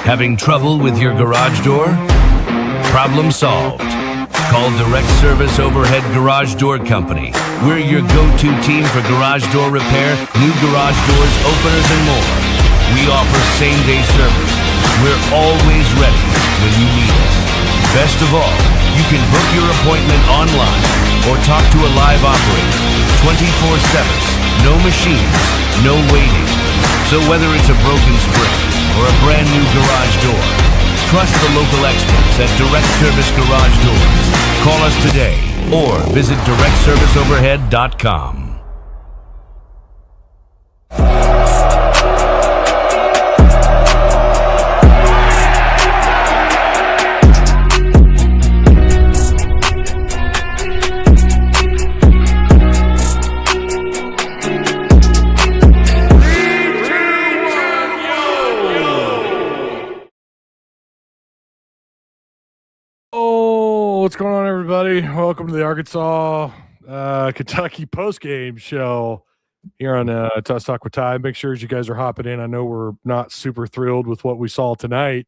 Having trouble with your garage door? Problem solved. Call Direct Service Overhead Garage Door Company. We're your go-to team for garage door repair, new garage doors, openers, and more. We offer same-day service. We're always ready when you need us. Best of all, you can book your appointment online or talk to a live operator 24/7. No machines, no waiting. So whether it's a broken spring or a brand new garage door, trust the local experts at Direct Service Garage Doors. Call us today or visit directserviceoverhead.com. What's going on, everybody? Welcome to the Arkansas Kentucky postgame show here on Tuss Talk with Ty. Make sure as you guys are hopping in. I know we're not super thrilled with what we saw tonight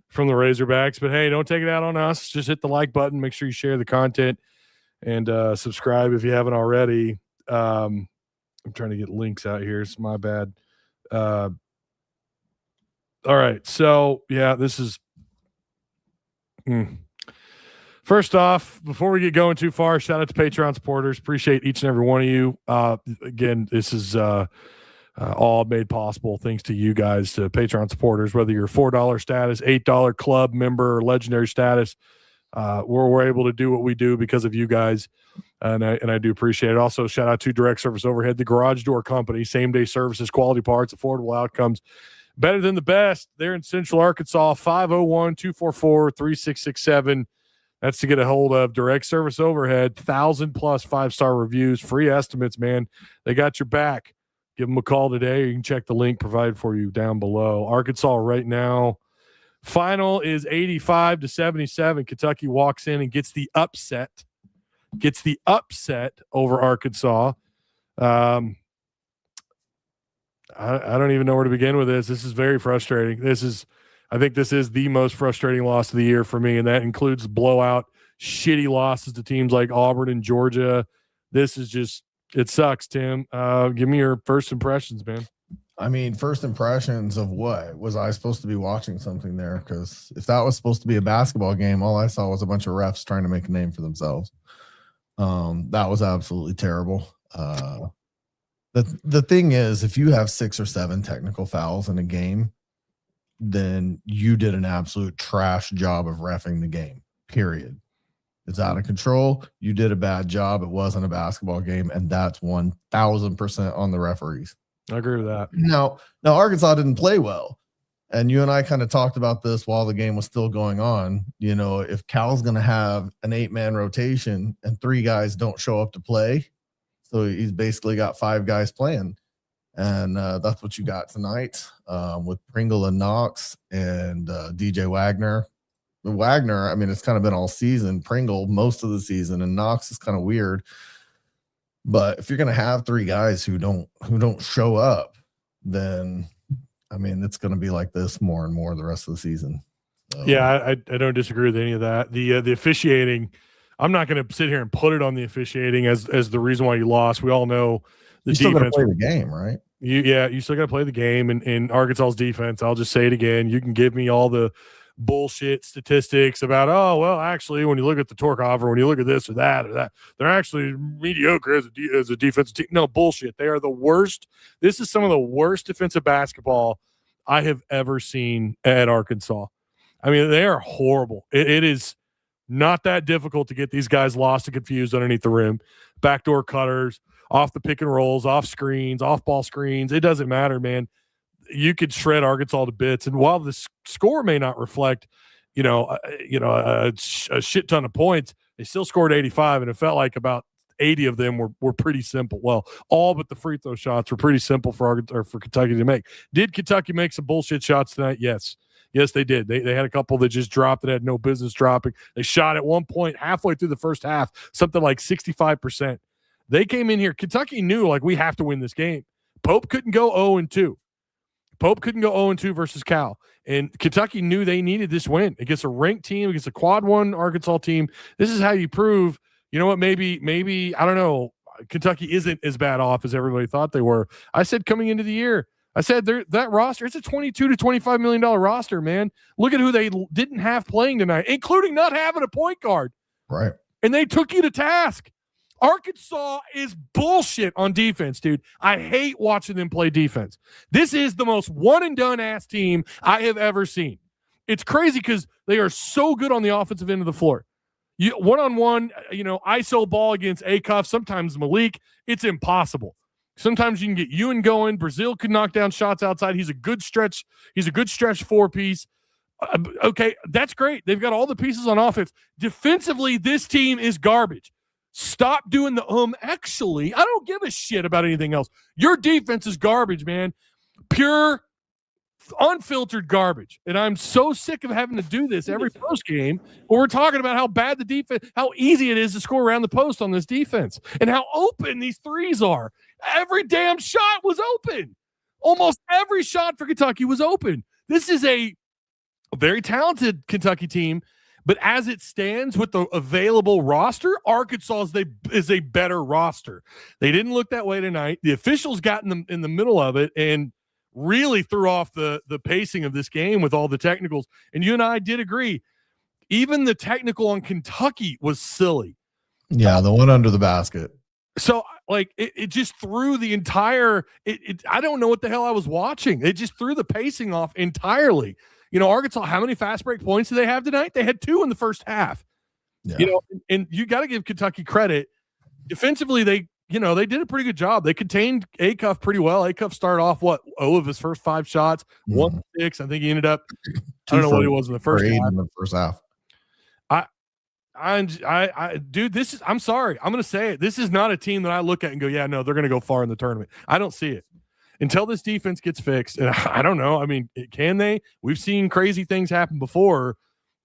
from the Razorbacks, but hey, don't take it out on us. Just hit the like button. Make sure you share the content and subscribe if you haven't already. I'm trying to get links out here. It's my bad. All right. So, yeah, this is First off, before we get going too far, shout out to Patreon supporters. Appreciate each and every one of you. Again, this is all made possible thanks to you guys, to Patreon supporters, whether you're $4 status, $8 club member, or legendary status. We're able to do what we do because of you guys, and I do appreciate it. Also, shout out to Direct Service Overhead, the garage door company, same-day services, quality parts, affordable outcomes, better than the best. They're in Central Arkansas, 501-244-3667. That's to get a hold of Direct Service Overhead, 1,000+ 5-star reviews, free estimates, man. They got your back. Give them a call today, or you can check the link provided for you down below. Arkansas right now, final is 85-77. Kentucky walks in and gets the upset over Arkansas. I don't even know where to begin with this. This is very frustrating. I think this is the most frustrating loss of the year for me, and that includes blowout, shitty losses to teams like Auburn and Georgia. This is just – it sucks, Tim. Give me your first impressions, man. I mean, first impressions of what? Was I supposed to be watching something there? Because if that was supposed to be a basketball game, all I saw was a bunch of refs trying to make a name for themselves. That was absolutely terrible. The thing is, if you have 6 or 7 technical fouls in a game, then you did an absolute trash job of reffing the game, period. It's out of control. You did a bad job. It wasn't a basketball game, and that's 1,000% on the referees. I agree with that. Now Arkansas didn't play well, and you and I kind of talked about this while the game was still going on. You know, if Cal's going to have an 8-man rotation and 3 guys don't show up to play, so he's basically got 5 guys playing. And that's what you got tonight with Pringle and Knox and DJ Wagner. Wagner, I mean, it's kind of been all season. Pringle most of the season, and Knox is kind of weird. But if you're going to have 3 guys who don't show up, then I mean, it's going to be like this more and more the rest of the season. So. Yeah, I don't disagree with any of that. The officiating, I'm not going to sit here and put it on the officiating as the reason why you lost. We all know. You still got to play the game, right? You still got to play the game. And in Arkansas's defense, I'll just say it again. You can give me all the bullshit statistics about, oh, well, actually, when you look at the torque offer, when you look at this or that, they're actually mediocre as a defensive team. No, bullshit. They are the worst. This is some of the worst defensive basketball I have ever seen at Arkansas. I mean, they are horrible. It is not that difficult to get these guys lost and confused underneath the rim. Backdoor cutters, off the pick and rolls, off screens, off ball screens. It doesn't matter, man. You could shred Arkansas to bits. And while the score may not reflect, a shit ton of points, they still scored 85, and it felt like about 80 of them were pretty simple. Well, all but the free throw shots were pretty simple for Kentucky to make. Did Kentucky make some bullshit shots tonight? Yes. Yes, they did. They had a couple that just dropped that had no business dropping. They shot at one point halfway through the first half, something like 65%. They came in here. Kentucky knew, like, we have to win this game. Pope couldn't go 0-2. Pope couldn't go 0-2 versus Cal. And Kentucky knew they needed this win against a ranked team, against a quad one Arkansas team. This is how you prove, you know what, maybe, I don't know, Kentucky isn't as bad off as everybody thought they were. I said coming into the year, I said that roster, it's a $22 to $25 million roster, man. Look at who they didn't have playing tonight, including not having a point guard. Right. And they took you to task. Arkansas is bullshit on defense, dude. I hate watching them play defense. This is the most one-and-done ass team I have ever seen. It's crazy because they are so good on the offensive end of the floor. You one-on-one, ISO ball against Acuff, sometimes Malik, it's impossible. Sometimes you can get Ewan going. Brazil could knock down shots outside. He's a good stretch four-piece. Okay, that's great. They've got all the pieces on offense. Defensively, this team is garbage. Stop doing the actually. I don't give a shit about anything else. Your defense is garbage, man. Pure, unfiltered garbage. And I'm so sick of having to do this every post game where we're talking about how bad the defense, how easy it is to score around the post on this defense, and how open these threes are. Every damn shot was open. Almost every shot for Kentucky was open. This is a very talented Kentucky team, but as it stands with the available roster, Arkansas is a better roster. They didn't look that way tonight. The officials got in the middle of it and really threw off the pacing of this game with all the technicals. And you and I did agree. Even the technical on Kentucky was silly. Yeah, the one under the basket. So, like, it just threw the entire I don't know what the hell I was watching. It just threw the pacing off entirely. Arkansas, how many fast break points do they have tonight? They had 2 in the first half. Yeah. And you got to give Kentucky credit. Defensively, they did a pretty good job. They contained Acuff pretty well. Acuff started off, 0 of his first 5 shots, 1 6. I think he ended up, I don't know what he was in the first half. In the first half. Dude, I'm sorry. I'm going to say it. This is not a team that I look at and go, yeah, no, they're going to go far in the tournament. I don't see it until this defense gets fixed. And I don't know. I mean, can they? We've seen crazy things happen before.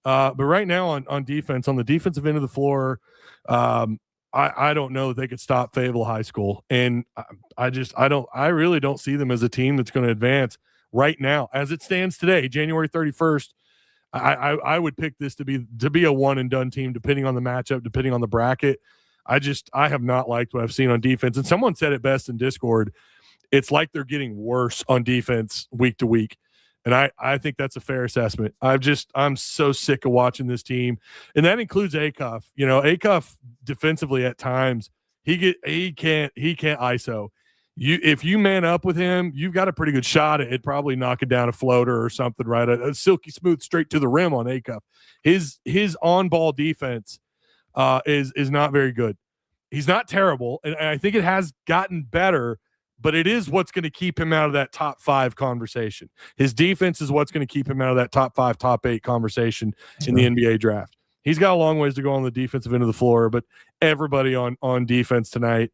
But right now on defense, on the defensive end of the floor, I don't know that they could stop Fayetteville High School. And I really don't see them as a team that's going to advance right now. As it stands today, January 31st, I would pick this to be a one and done team, depending on the matchup, depending on the bracket. I have not liked what I've seen on defense. And someone said it best in Discord. It's like they're getting worse on defense week to week. And I think that's a fair assessment. I'm so sick of watching this team. And that includes Acuff. Acuff defensively at times, he can't ISO. If you man up with him, you've got a pretty good shot at probably knocking down a floater or something, right? A silky smooth straight to the rim on Acuff. His on-ball defense is not very good. He's not terrible, and I think it has gotten better, but it is what's going to keep him out of that top 5 conversation. His defense is what's going to keep him out of that top 5, top 8 conversation in the NBA draft. He's got a long ways to go on the defensive end of the floor, but everybody on defense tonight,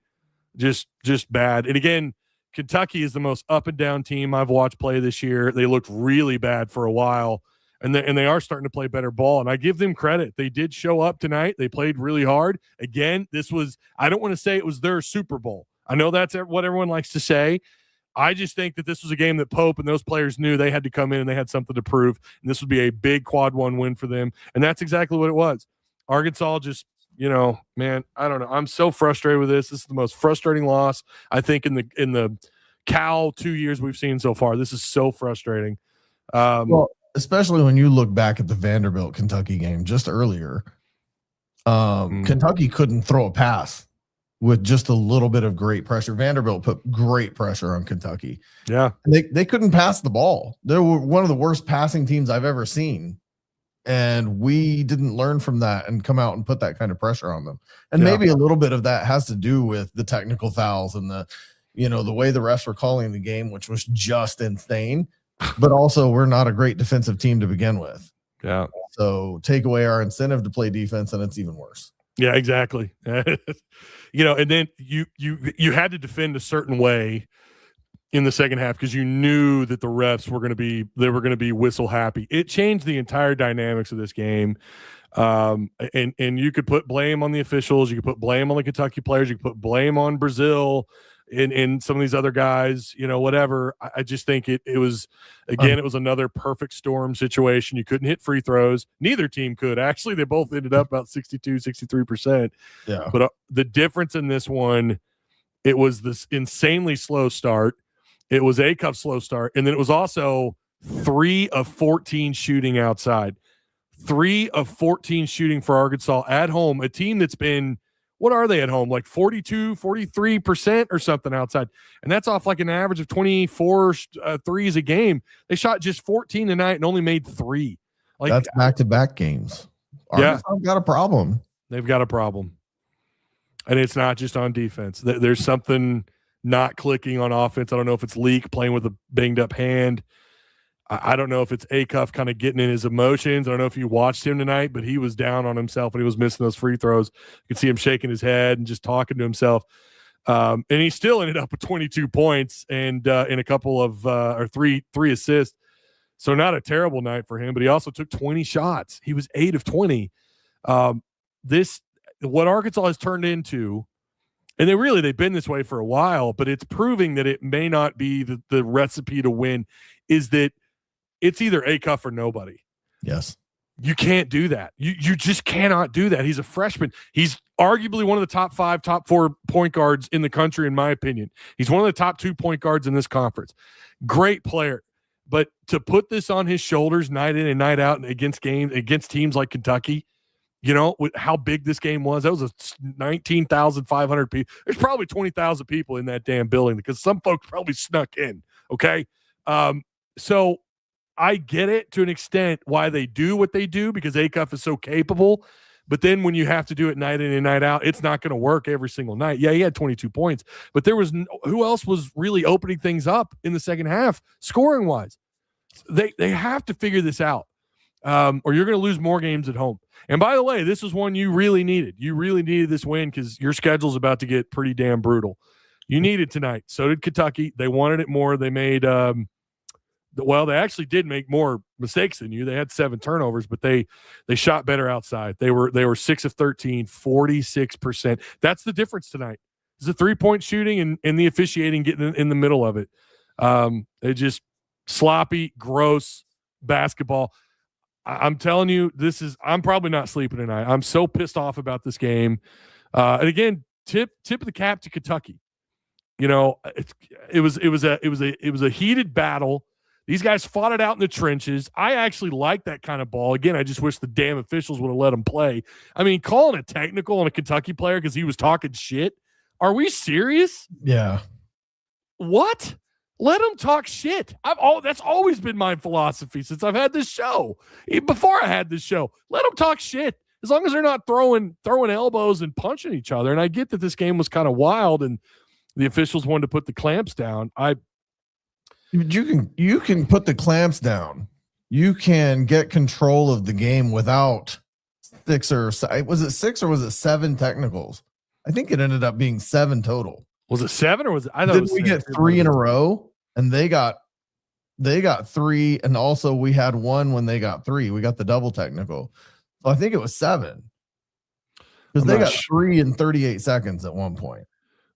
just bad. And again, Kentucky is the most up and down team I've watched play this year. They looked really bad for a while, and they are starting to play better ball, and I give them credit. They did show up tonight. They played really hard. Again, I don't want to say it was their Super Bowl. I know that's what everyone likes to say. I just think that this was a game that Pope and those players knew they had to come in and they had something to prove, and this would be a big quad 1 win for them, and that's exactly what it was. Arkansas just, man, I don't know. I'm so frustrated with this. This is the most frustrating loss, I think, in the Cal 2 years we've seen so far. This is so frustrating. Well, especially when you look back at the Vanderbilt Kentucky game just earlier. Kentucky couldn't throw a pass with just a little bit of great pressure. Vanderbilt put great pressure on Kentucky. Yeah. And they couldn't pass the ball. They were one of the worst passing teams I've ever seen. And we didn't learn from that and come out and put that kind of pressure on them. And maybe a little bit of that has to do with the technical fouls and the way the refs were calling the game, which was just insane. But also, we're not a great defensive team to begin with. Yeah. So take away our incentive to play defense, and it's even worse. Yeah, exactly. And then you had to defend a certain way in the second half because you knew that the refs were going to be whistle happy. It changed the entire dynamics of this game. And you could put blame on the officials, you could put blame on the Kentucky players, you could put blame on Brazil. in some of these other guys, whatever. I just think it was, again, it was another perfect storm situation. You couldn't hit free throws. Neither team could. Actually, they both ended up about 62, 63%. Yeah. But the difference in this one, it was this insanely slow start. It was a cup slow start. And then it was also 3 of 14 shooting outside. 3 of 14 shooting for Arkansas at home, a team that's been, what are they at home? Like 42, 43% or something outside. And that's off like an average of 24 threes a game. They shot just 14 tonight and only made 3. Like, that's back-to-back games. Arkansas got a problem. They've got a problem. And it's not just on defense. There's something not clicking on offense. I don't know if it's Leak playing with a banged up hand. I don't know if it's Acuff kind of getting in his emotions. I don't know if you watched him tonight, but he was down on himself when he was missing those free throws. You could see him shaking his head and just talking to himself. And he still ended up with 22 points and in a couple of or three assists. So not a terrible night for him, but he also took 20 shots. He was 8 of 20. What Arkansas has turned into, and they've been this way for a while, but it's proving that it may not be the recipe to win, is that it's either Acuff or nobody. Yes. You can't do that. You just cannot do that. He's a freshman. He's arguably one of the top 5, top 4 point guards in the country, in my opinion. He's one of the top 2 point guards in this conference. Great player. But to put this on his shoulders night in and night out against teams like Kentucky, with how big this game was, that was 19,500 people. There's probably 20,000 people in that damn building because some folks probably snuck in. Okay. So I get it to an extent why they do what they do, because Acuff is so capable. But then when you have to do it night in and night out, it's not going to work every single night. Yeah, he had 22 points, but there was who else was really opening things up in the second half, scoring wise. They have to figure this out, or you're going to lose more games at home. And by the way, this was one you really needed. You really needed this win because your schedule's about to get pretty damn brutal. You needed tonight. So did Kentucky. They wanted it more. They made they actually did make more mistakes than you. They had 7 turnovers, but they shot better outside. They were 6 of 13, 46%. That's the difference tonight. It's the 3-point shooting and the officiating getting in the middle of it. They just sloppy, gross basketball. I'm telling you, I'm probably not sleeping tonight. I'm so pissed off about this game. And again, tip of the cap to Kentucky. It was a heated battle. These guys fought it out in the trenches. I actually like that kind of ball. Again, I just wish the damn officials would have let them play. I mean, calling a technical on a Kentucky player because he was talking shit. Are we serious? Yeah. What? Let them talk shit. That's always been my philosophy since I've had this show. Even before I had this show, let them talk shit. As long as they're not throwing elbows and punching each other. And I get that this game was kind of wild and the officials wanted to put the clamps down. You can put the clamps down. You can get control of the game without 6 or 7 technicals? I think it ended up being 7 total. Was it 7 or was it? I thought Didn't we get 3 in a row? And they got 3, and also we had 1 when they got 3. We got the double technical. So I think it was 7. Because they got 3 in 38 seconds at one point.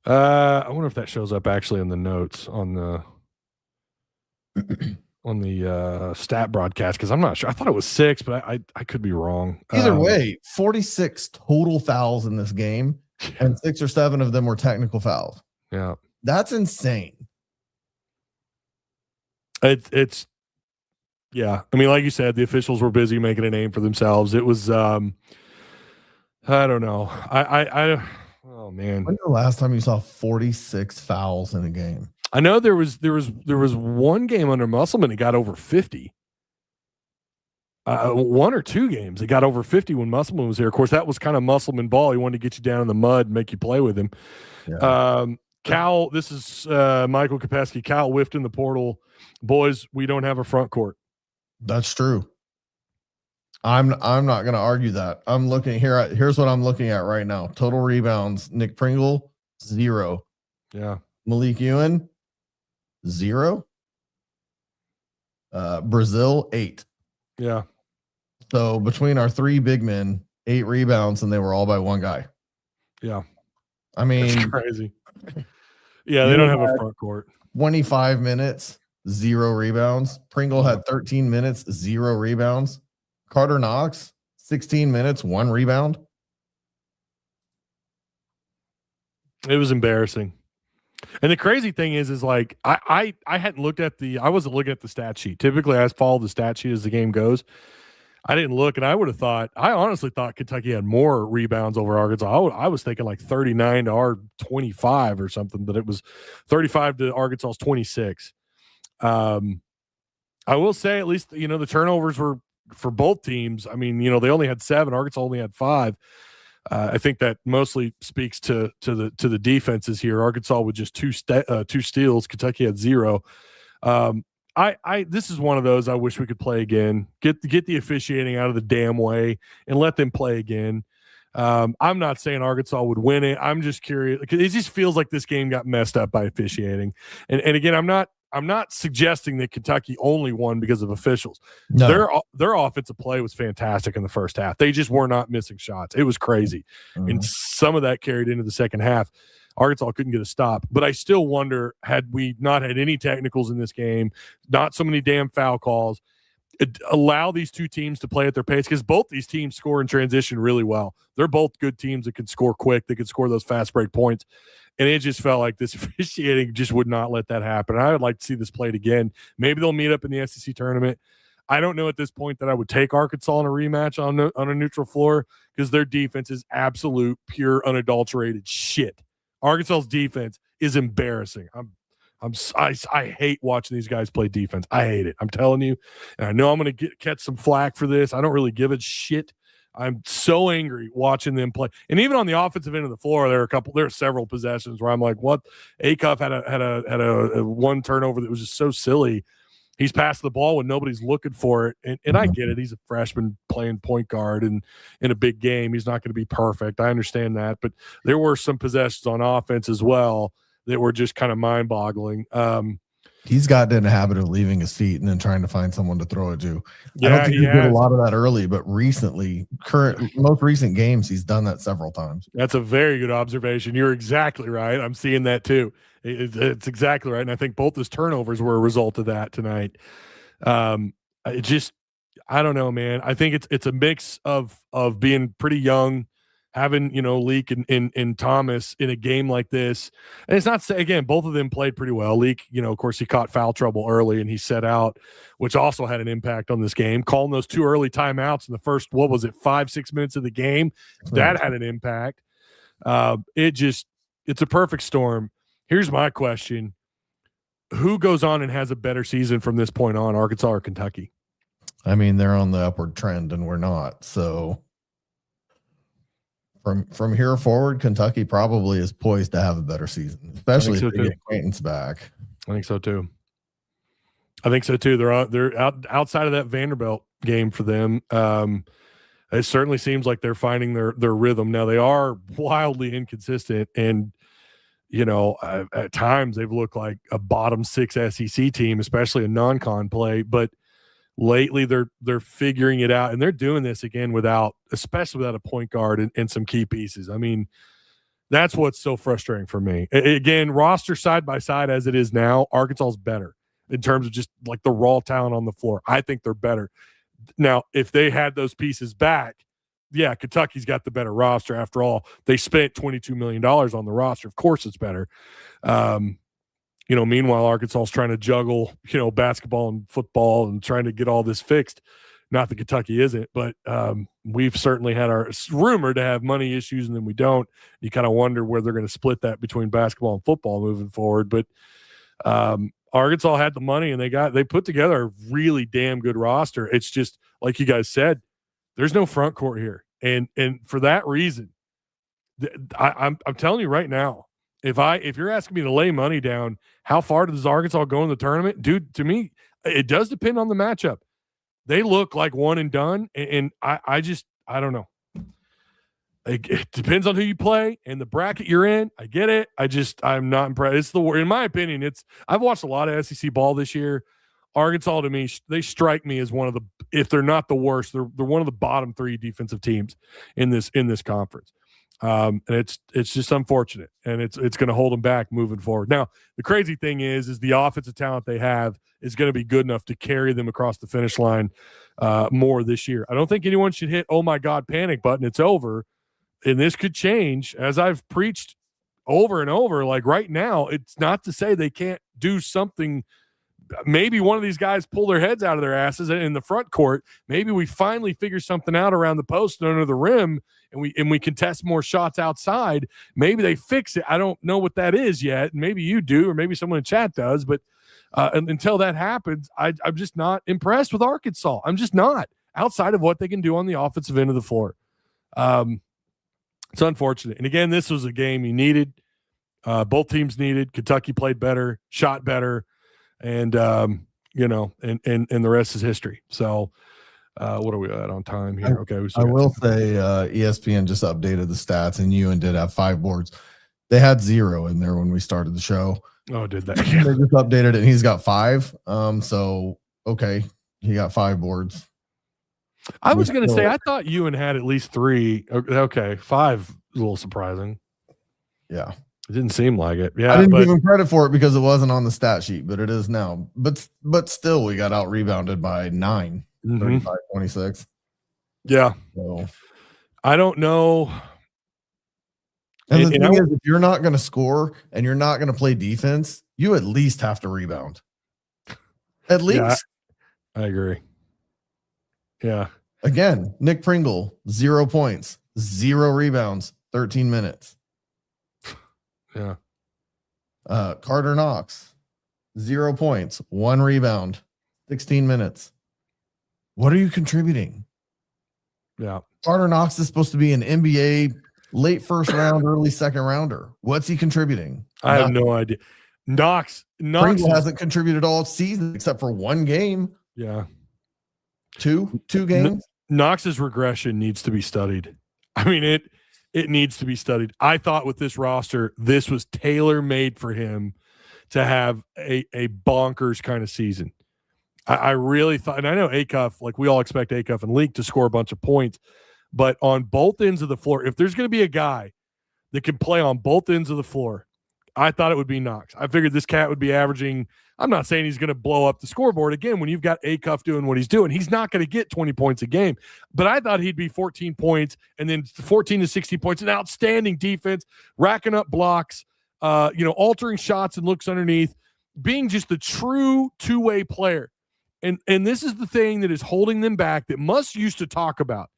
I wonder if that shows up actually in the notes on the stat broadcast, because I'm not sure. I thought it was 6, but I could be wrong. Either way, 46 total fouls in this game, and 6 or 7 of them were technical fouls. Yeah, that's insane. It's yeah. I mean, like you said, the officials were busy making a name for themselves. It was I don't know. Oh man, when's the last time you saw 46 fouls in a game? I know there was one game under Musselman that got over 50. 1 or 2 games that got over 50 when Musselman was here. Of course, that was kind of Musselman ball. He wanted to get you down in the mud and make you play with him. Yeah. Cal, this is Michael Kopesky. Cal whiffed in the portal. Boys, we don't have a front court. That's true. I'm not going to argue that. I'm looking here. Here's what I'm looking at right now. Total rebounds. Nick Pringle, 0. Yeah. Malik Ewan, 0. Brazil, 8. Yeah. So between our 3 big men, 8 rebounds, and they were all by one guy. Yeah. I mean, that's crazy. Yeah, they don't have a front court. 25 minutes, 0 rebounds. Pringle had 13 minutes, 0 rebounds. Carter Knox, 16 minutes, 1 rebound. It was embarrassing. And the crazy thing is like I hadn't looked at I wasn't looking at the stat sheet. Typically, I follow the stat sheet as the game goes. I didn't look, and I honestly thought Kentucky had more rebounds over Arkansas. I was thinking like 39 to our 25 or something, but it was 35 to Arkansas's 26. I will say, at least, the turnovers were for both teams. I mean, they only had 7. Arkansas only had 5. I think that mostly speaks to the defenses here. Arkansas with just 2 steals. Kentucky had 0. This is one of those I wish we could play again. Get the officiating out of the damn way and let them play again. I'm not saying Arkansas would win it. I'm just curious. It just feels like this game got messed up by officiating. And again, I'm not suggesting that Kentucky only won because of officials. No. Their offensive play was fantastic in the first half. They just were not missing shots. It was crazy. And some of that carried into the second half. Arkansas couldn't get a stop. But I still wonder, had we not had any technicals in this game, not so many damn foul calls, allow these two teams to play at their pace, because both these teams score in transition really well. They're both good teams that can score quick. They can score those fast break points. And it just felt like this officiating just would not let that happen. I would like to see this played again. Maybe they'll meet up in the SEC tournament. I don't know at this point that I would take Arkansas in a rematch on a neutral floor, because their defense is absolute, pure, unadulterated shit. Arkansas's defense is embarrassing. I hate watching these guys play defense. I hate it. I'm telling you. And I know I'm going to catch some flack for this. I don't really give a shit. I'm so angry watching them play. And even on the offensive end of the floor, there are several possessions where I'm like, what? Acuff had a one turnover that was just so silly. He's passed the ball when nobody's looking for it. And I get it. He's a freshman playing point guard and in a big game. He's not going to be perfect. I understand that. But there were some possessions on offense as well that were just kind of mind-boggling. He's gotten in the habit of leaving his feet and then trying to find someone to throw it to. Yeah, I don't think he did a lot of that early, but most recent games, he's done that several times. That's a very good observation. You're exactly right. I'm seeing that too. It's exactly right. And I think both his turnovers were a result of that tonight. I don't know, man. I think it's a mix of being pretty young, having, Leak and Thomas in a game like this. And it's not, again, both of them played pretty well. Leak, of course, he caught foul trouble early and he set out, which also had an impact on this game. Calling those 2 early timeouts in the first, 5-6 minutes of the game, that had an impact. It's a perfect storm. Here's my question. Who goes on and has a better season from this point on, Arkansas or Kentucky? I mean, they're on the upward trend and we're not. So from here forward, Kentucky probably is poised to have a better season, especially if they get Acquaintance back. I think so too. They're outside of that Vanderbilt game for them. It certainly seems like they're finding their rhythm. Now, they are wildly inconsistent, and at times they've looked like a bottom 6 SEC team, especially in non-con play. But lately they're figuring it out, and they're doing this again especially without a point guard and some key pieces. I mean, that's what's so frustrating for me. Again, roster side by side as it is now, Arkansas is better in terms of just like the raw talent on the floor. I think they're better. Now, if they had those pieces back, yeah, Kentucky's got the better roster. After all, they spent $22 million on the roster. Of course it's better. Meanwhile, Arkansas is trying to juggle, basketball and football and trying to get all this fixed. Not that Kentucky isn't, but we've certainly had our rumored to have money issues, and then we don't. You kind of wonder where they're going to split that between basketball and football moving forward. But Arkansas had the money, and they put together a really damn good roster. It's just like you guys said, there's no front court here, and for that reason, I'm telling you right now, if you're asking me to lay money down, how far does Arkansas go in the tournament, dude? To me, it does depend on the matchup. They look like one and done, and I don't know. It depends on who you play and the bracket you're in. I get it. I'm not impressed. In my opinion, I've watched a lot of SEC ball this year. Arkansas, to me, they strike me as one of the, if they're not the worst, they're one of the bottom 3 defensive teams in this conference. And it's just unfortunate, and it's going to hold them back moving forward. Now, the crazy thing is the offensive talent they have is going to be good enough to carry them across the finish line more this year. I don't think anyone should hit, oh my God, panic button. It's over. And this could change, as I've preached over and over. Like right now, it's not to say they can't do something. Maybe one of these guys pull their heads out of their asses in the front court. Maybe we finally figure something out around the post and under the rim, and we contest more shots outside. Maybe they fix it. I don't know what that is yet. Maybe you do, or maybe someone in chat does. But until that happens, I'm just not impressed with Arkansas. I'm just not, outside of what they can do on the offensive end of the floor. It's unfortunate. And again, this was a game you needed. Both teams needed. Kentucky played better, shot better, and and the rest is history. So what are we at on time here? Okay, I will say ESPN just updated the stats, and Ewan did have 5 boards. They had 0 in there when we started the show. Oh, did they? They just updated it, and he's got 5. So okay, he got 5 boards. I was going to say, I thought Ewan had at least 3. Okay, 5 is a little surprising. Yeah. It didn't seem like it. Yeah, I didn't give him credit for it because it wasn't on the stat sheet, but it is now. But still, we got out rebounded by 9, 35-26. Yeah. So I don't know. And the thing is, if you're not going to score and you're not going to play defense, you at least have to rebound. At least. Yeah, I agree. Yeah. Again, Nick Pringle, 0 points, 0 rebounds, 13 minutes. Yeah. Carter Knox, 0 points, 1 rebound, 16 minutes. What are you contributing? Yeah. Carter Knox is supposed to be an NBA late first round, early second rounder. What's he contributing? I have no idea. Knox Pringle hasn't contributed all season except for 1 game. Yeah. Two games. Knox's regression needs to be studied. I mean, it needs to be studied. I thought with this roster, this was tailor-made for him to have a bonkers kind of season. I really thought, and I know Acuff, like we all expect Acuff and Leak to score a bunch of points, but on both ends of the floor, if there's going to be a guy that can play on both ends of the floor, I thought it would be Knox. I figured this cat would be averaging, I'm not saying he's going to blow up the scoreboard. Again, when you've got Acuff doing what he's doing, he's not going to get 20 points a game. But I thought he'd be 14 points and then 14 to 16 points, an outstanding defense, racking up blocks, altering shots and looks underneath, being just the true two-way player. And this is the thing that is holding them back that Muss used to talk about.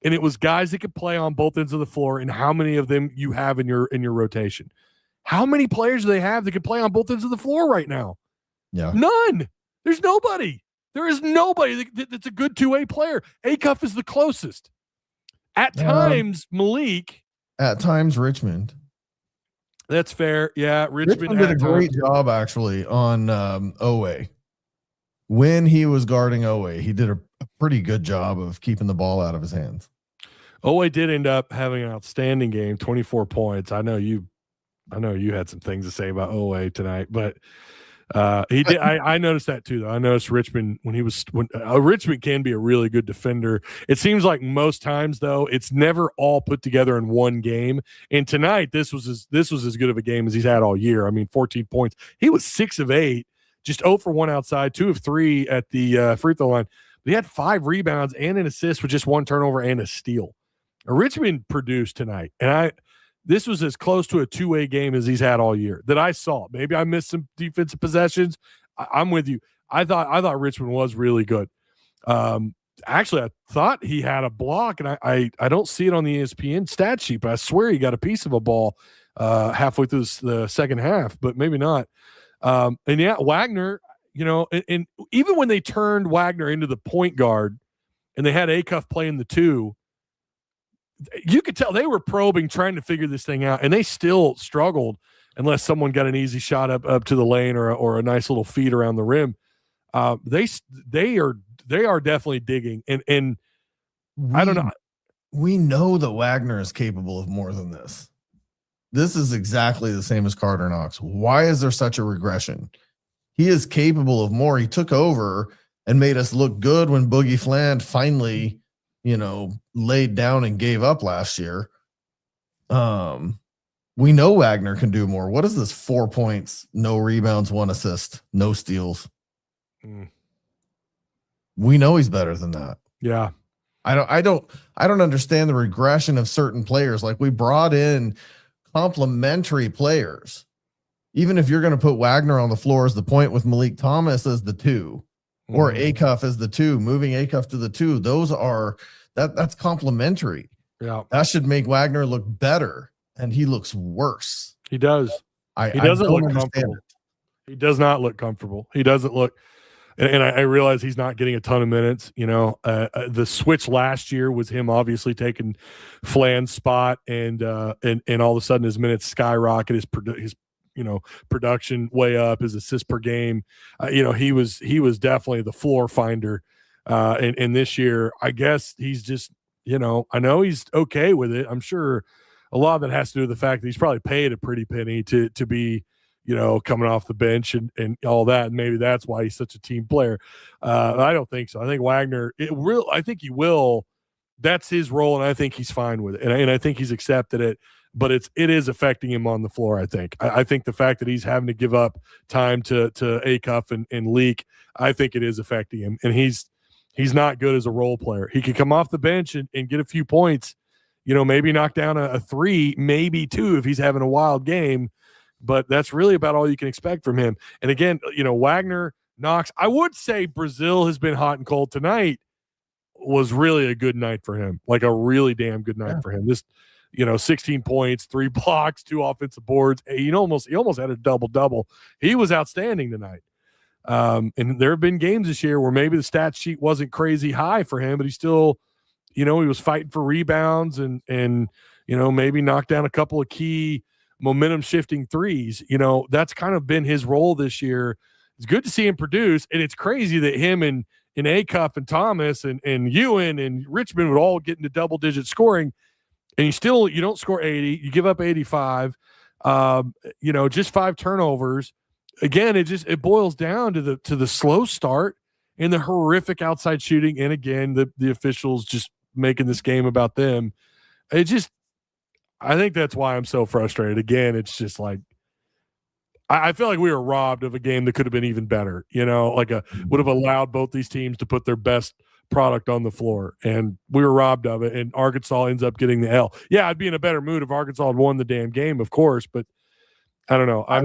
And it was guys that could play on both ends of the floor and how many of them you have in your rotation. How many players do they have that can play on both ends of the floor right now? Yeah. None. There's nobody. There is nobody that's a good two-way player. Acuff is the closest. At times, Malik. At times, Richmond. That's fair. Yeah, Richmond did a great job, actually, on Owe. When he was guarding Owe, he did a pretty good job of keeping the ball out of his hands. Owe did end up having an outstanding game, 24 points. I know you had some things to say about Owe tonight, but he did. I noticed that too, though. I noticed Richmond when Richmond can be a really good defender. It seems like most times, though, it's never all put together in one game. And tonight, this was as good of a game as he's had all year. I mean, 14 points. He was 6 of 8, just 0 for 1 outside, 2 of 3 at the free throw line. But he had 5 rebounds and an assist with just 1 turnover and a steal. Richmond produced tonight, and this was as close to a two-way game as he's had all year that I saw. Maybe I missed some defensive possessions. I'm with you. I thought Richmond was really good. Actually, I thought he had a block, and I don't see it on the ESPN stat sheet, but I swear he got a piece of a ball halfway through the second half, but maybe not. And yeah, Wagner, and even when they turned Wagner into the point guard and they had Acuff playing the 2, you could tell they were probing, trying to figure this thing out, and they still struggled unless someone got an easy shot up to the lane or a nice little feed around the rim. They are definitely digging, and I don't know. We know that Wagner is capable of more than this. This is exactly the same as Carter Knox. Why is there such a regression? He is capable of more. He took over and made us look good when Boogie Fland finally, laid down and gave up last year. We know Wagner can do more. What is this? 4 points, no rebounds, 1 assist, no steals. We know he's better than that. Yeah. I don't understand the regression of certain players. Like, we brought in complementary players. Even if you're going to put Wagner on the floor as the point with Malik Thomas as the 2, or Acuff as the 2, moving Acuff to the 2, those are that's complementary. Yeah. That should make Wagner look better, and he looks worse. He does. He doesn't look comfortable. He does not look comfortable. He doesn't look, and I realize he's not getting a ton of minutes. The switch last year was him obviously taking Flan's spot, and all of a sudden his minutes skyrocket, his production way up, his assists per game. He was definitely the floor finder. And this year, I guess he's just, I know he's okay with it. I'm sure a lot of that has to do with the fact that he's probably paid a pretty penny to be, coming off the bench and all that. And maybe that's why he's such a team player. I don't think so. I think Wagner, I think he will. That's his role, and I think he's fine with it. And I think he's accepted it. But it is affecting him on the floor, I think. I think the fact that he's having to give up time to Acuff and Leak, I think it is affecting him. And he's not good as a role player. He could come off the bench and get a few points, maybe knock down a 3, maybe 2 if he's having a wild game. But that's really about all you can expect from him. And again, Wagner, Knox, I would say Brazil has been hot and cold. Tonight was really a good night for him, like a really damn good night for him. 16 points, 3 blocks, 2 offensive boards. He almost had a double-double. He was outstanding tonight. And there have been games this year where maybe the stat sheet wasn't crazy high for him, but he still, he was fighting for rebounds and maybe knocked down a couple of key momentum shifting threes. That's kind of been his role this year. It's good to see him produce, and it's crazy that him and Acuff and Thomas and Ewan and Richmond would all get into double-digit scoring. And you don't score 80, you give up 85, just 5 turnovers. Again, it boils down to the slow start and the horrific outside shooting. And again, the officials just making this game about them. I think that's why I'm so frustrated. Again, it's just like, I feel like we were robbed of a game that could have been even better, would have allowed both these teams to put their best product on the floor, and we were robbed of it, and Arkansas ends up getting the L. Yeah, I'd be in a better mood if Arkansas had won the damn game, of course, but I don't know. I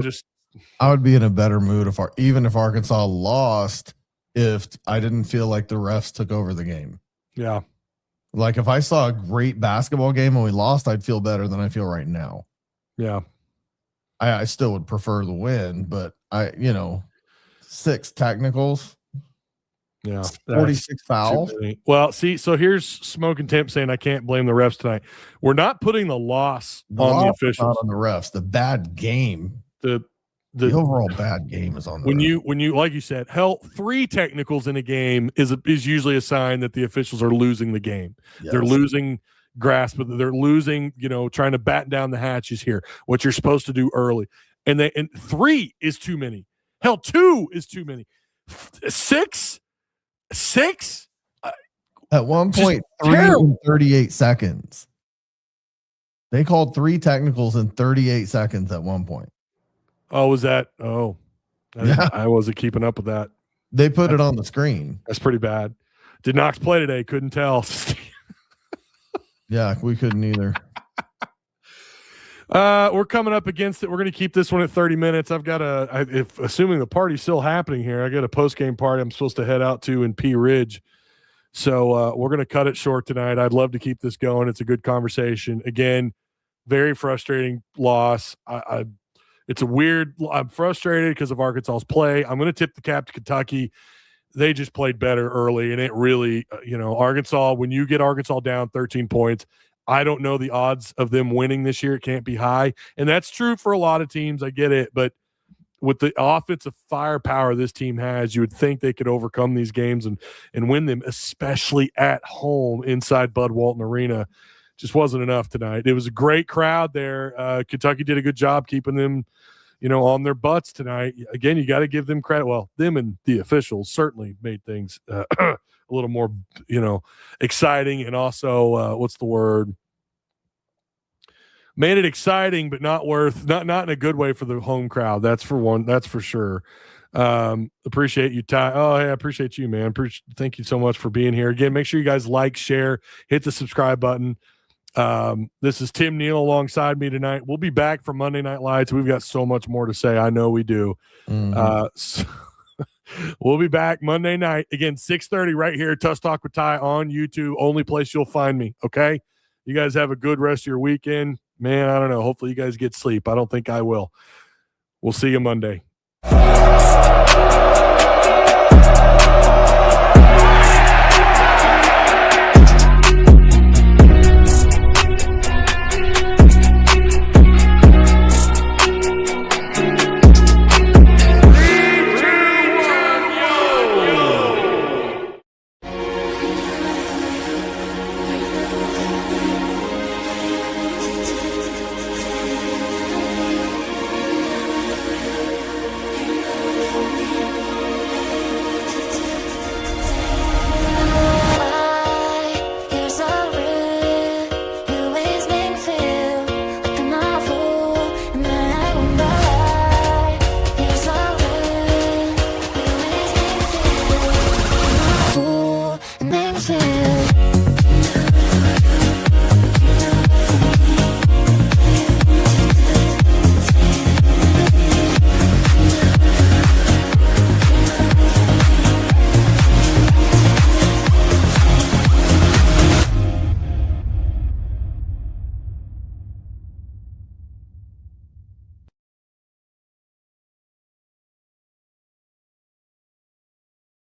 would be in a better mood even if Arkansas lost, if I didn't feel like the refs took over the game. Yeah. Like, if I saw a great basketball game and we lost, I'd feel better than I feel right now. Yeah. I still would prefer the win, but 6 technicals. Yeah, 46 fouls. Well, see, so here's Smoke and Temp saying I can't blame the refs tonight. We're not putting the loss on the officials, not on the refs. The bad game, the overall bad game is on the refs. When you like you said, 3 technicals in a game is usually a sign that the officials are losing the game. Yes. They're losing grasp, but they're losing, trying to batten down the hatches here. What you're supposed to do early, and 3 is too many. 2 is too many. 6 at one point, 3 in 38 seconds. They called 3 technicals in 38 seconds at one point. Oh, was that? Oh, yeah. I wasn't keeping up with that. They put it on the screen. That's pretty bad. Did Knox play today? Couldn't tell. Yeah, we couldn't either. We're coming up against it. We're going to keep this one at 30 minutes. I've got assuming the party's still happening here, I got a post-game party I'm supposed to head out to in Pea Ridge. So we're going to cut it short tonight. I'd love to keep this going. It's a good conversation. Again, very frustrating loss. It's a weird, I'm frustrated because of Arkansas's play. I'm going to tip the cap to Kentucky. They just played better early, and it really, Arkansas, when you get Arkansas down 13 points, I don't know the odds of them winning this year. It can't be high. And that's true for a lot of teams. I get it. But with the offensive firepower this team has, you would think they could overcome these games and win them, especially at home inside Bud Walton Arena. Just wasn't enough tonight. It was a great crowd there. Kentucky did a good job keeping them, on their butts tonight. Again, you got to give them credit. Well, them and the officials certainly made things a little more, exciting, and also, what's the word? made it exciting, but not in a good way for the home crowd. That's for sure. Appreciate you, Ty. Oh, hey, I appreciate you, man. Thank you so much for being here. Again, make sure you guys like, share, hit the subscribe button. This is Tim Neal alongside me tonight. We'll be back for Monday Night Lights. We've got so much more to say. I know we do. So we'll be back Monday night again, 6:30 right here. Tuss Talk with Ty on YouTube. Only place you'll find me. Okay. You guys have a good rest of your weekend, man. I don't know. Hopefully you guys get sleep. I don't think I will. We'll see you Monday.